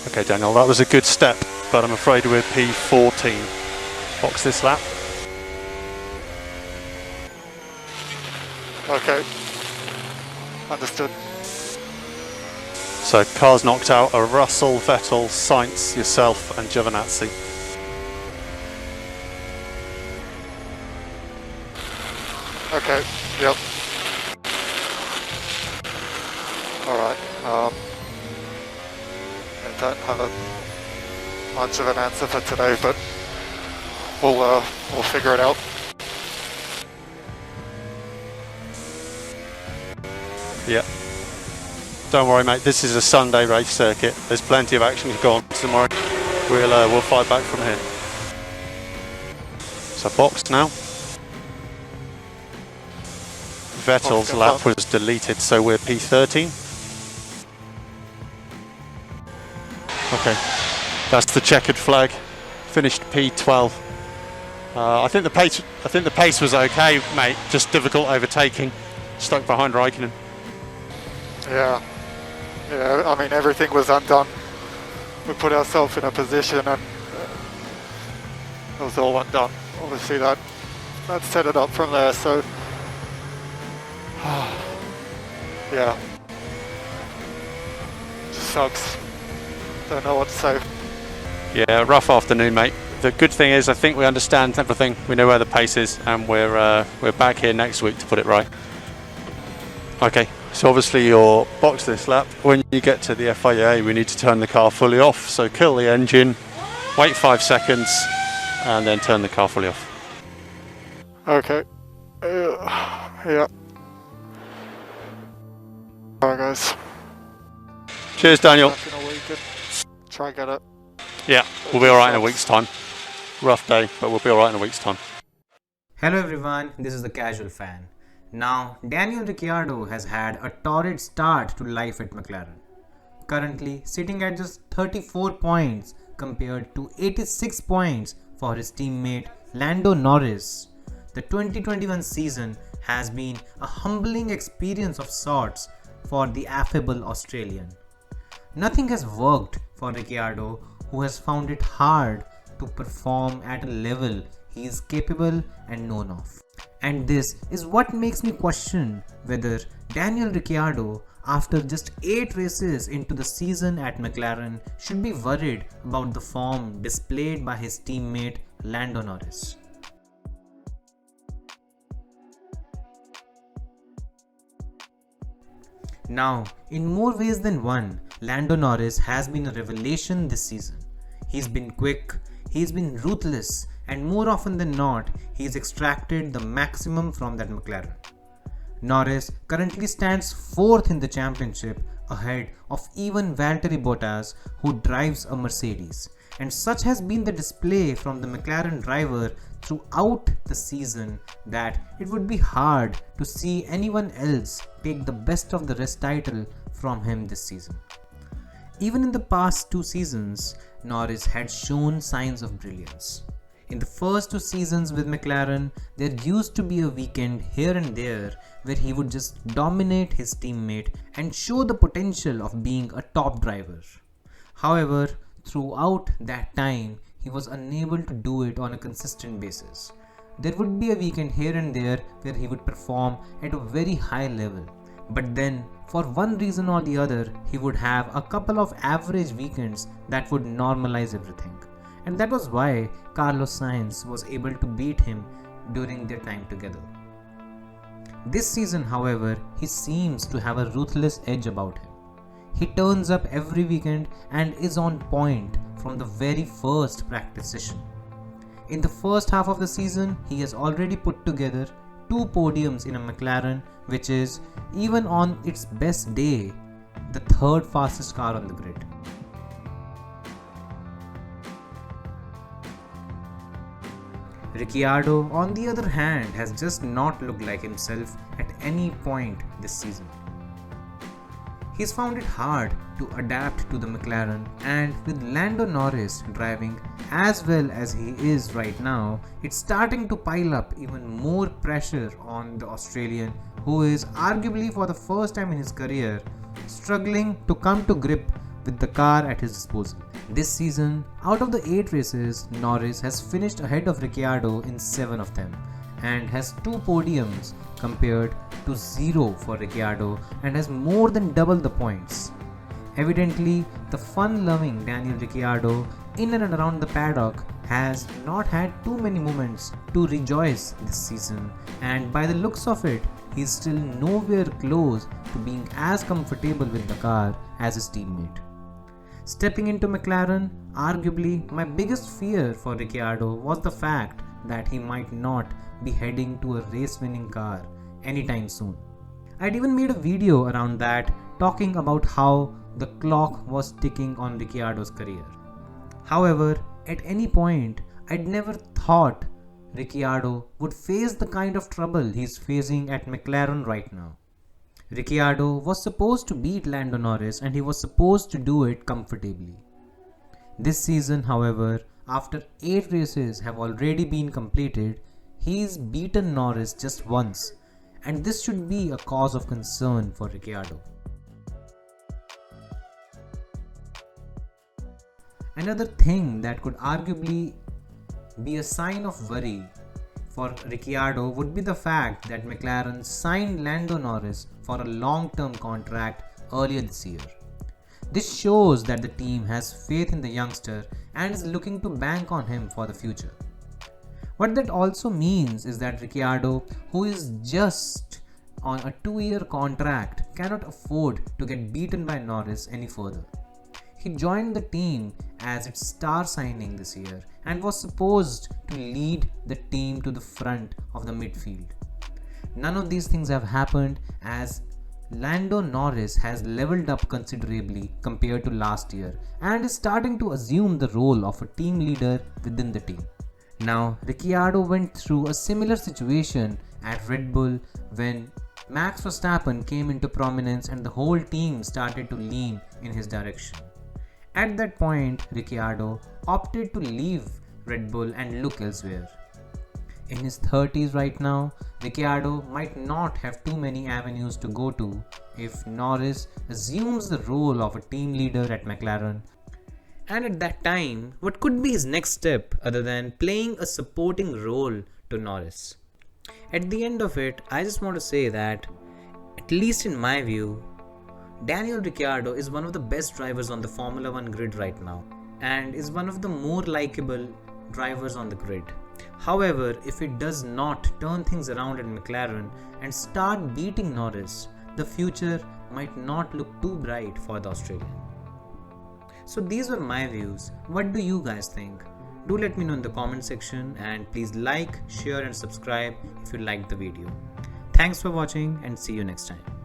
Okay, Daniel, that was a good step, but I'm afraid we're P14. Box this lap. Okay. Understood. So cars knocked out are Russell, Vettel, Sainz, yourself and Giovinazzi. Okay, yep. Alright, I don't have much of an answer for today, but we'll figure it out. Yeah. Don't worry, mate. This is a Sunday race circuit. There's plenty of action to go on tomorrow. We'll fight back from here. So box now. Vettel's lap was deleted, so we're P13. Okay, that's the checkered flag. Finished P12. I think the pace was okay, mate. Just difficult overtaking. Stuck behind Raikkonen. Yeah, I mean, everything was undone. We put ourselves in a position and it was all undone. Obviously that set it up from there, so yeah, just sucks. Don't know what to say. Yeah, rough afternoon, mate. The good thing is I think we understand everything. We know where the pace is, and we're back here next week to put it right. Okay. So obviously you'll box this lap. When you get to the FIA, we need to turn the car fully off. So kill the engine, wait 5 seconds, and then turn the car fully off. Okay. Yeah. Alright guys. Cheers, Daniel. Back in a week and try and get it. Yeah, we'll be alright in a week's time. Rough day, but we'll be alright in a week's time. Hello everyone, this is the Casual Fan. Now, Daniel Ricciardo has had a torrid start to life at McLaren. Currently sitting at just 34 points compared to 86 points for his teammate Lando Norris. The 2021 season has been a humbling experience of sorts for the affable Australian. Nothing has worked for Ricciardo, who has found it hard to perform at a level he is capable and known of. And this is what makes me question whether Daniel Ricciardo, after just 8 races into the season at McLaren, should be worried about the form displayed by his teammate Lando Norris. Now, in more ways than one, Lando Norris has been a revelation this season. He's been quick, he's been ruthless, and more often than not, he's extracted the maximum from that McLaren. Norris currently stands 4th in the championship, ahead of even Valtteri Bottas, who drives a Mercedes. And such has been the display from the McLaren driver throughout the season that it would be hard to see anyone else take the best of the rest title from him this season. Even in the past 2 seasons, Norris had shown signs of brilliance. In the first 2 seasons with McLaren, there used to be a weekend here and there where he would just dominate his teammate and show the potential of being a top driver. However, throughout that time, he was unable to do it on a consistent basis. There would be a weekend here and there where he would perform at a very high level. But then, for one reason or the other, he would have a couple of average weekends that would normalize everything. And that was why Carlos Sainz was able to beat him during their time together. This season, however, he seems to have a ruthless edge about him. He turns up every weekend and is on point from the very first practice session. In the first half of the season, he has already put together 2 podiums in a McLaren, which is, even on its best day, the 3rd fastest car on the grid. Ricciardo, on the other hand, has just not looked like himself at any point this season. He's found it hard to adapt to the McLaren, and with Lando Norris driving as well as he is right now, it's starting to pile up even more pressure on the Australian, who is arguably for the first time in his career struggling to come to grip with the car at his disposal. This season, out of the 8 races, Norris has finished ahead of Ricciardo in 7 of them and has 2 podiums compared to 0 for Ricciardo and has more than double the points. Evidently, the fun-loving Daniel Ricciardo in and around the paddock has not had too many moments to rejoice this season, and by the looks of it, he is still nowhere close to being as comfortable with the car as his teammate. Stepping into McLaren, arguably my biggest fear for Ricciardo was the fact that he might not be heading to a race-winning car anytime soon. I'd even made a video around that talking about how the clock was ticking on Ricciardo's career. However, at any point, I'd never thought Ricciardo would face the kind of trouble he's facing at McLaren right now. Ricciardo was supposed to beat Lando Norris and he was supposed to do it comfortably. This season, however, after 8 races have already been completed, he's beaten Norris just once, and this should be a cause of concern for Ricciardo. Another thing that could arguably be a sign of worry for Ricciardo would be the fact that McLaren signed Lando Norris for a long-term contract earlier this year. This shows that the team has faith in the youngster and is looking to bank on him for the future. What that also means is that Ricciardo, who is just on a 2-year contract, cannot afford to get beaten by Norris any further. He joined the team as its star signing this year and was supposed to lead the team to the front of the midfield. None of these things have happened as Lando Norris has leveled up considerably compared to last year and is starting to assume the role of a team leader within the team. Now, Ricciardo went through a similar situation at Red Bull when Max Verstappen came into prominence and the whole team started to lean in his direction. At that point, Ricciardo opted to leave Red Bull and look elsewhere. In his 30s right now, Ricciardo might not have too many avenues to go to if Norris assumes the role of a team leader at McLaren. And at that time, what could be his next step other than playing a supporting role to Norris? At the end of it, I just want to say that, at least in my view, Daniel Ricciardo is one of the best drivers on the Formula 1 grid right now and is one of the more likable drivers on the grid. However, if it does not turn things around at McLaren and start beating Norris, the future might not look too bright for the Australian. So these were my views. What do you guys think? Do let me know in the comment section and please like, share and subscribe if you liked the video. Thanks for watching and see you next time.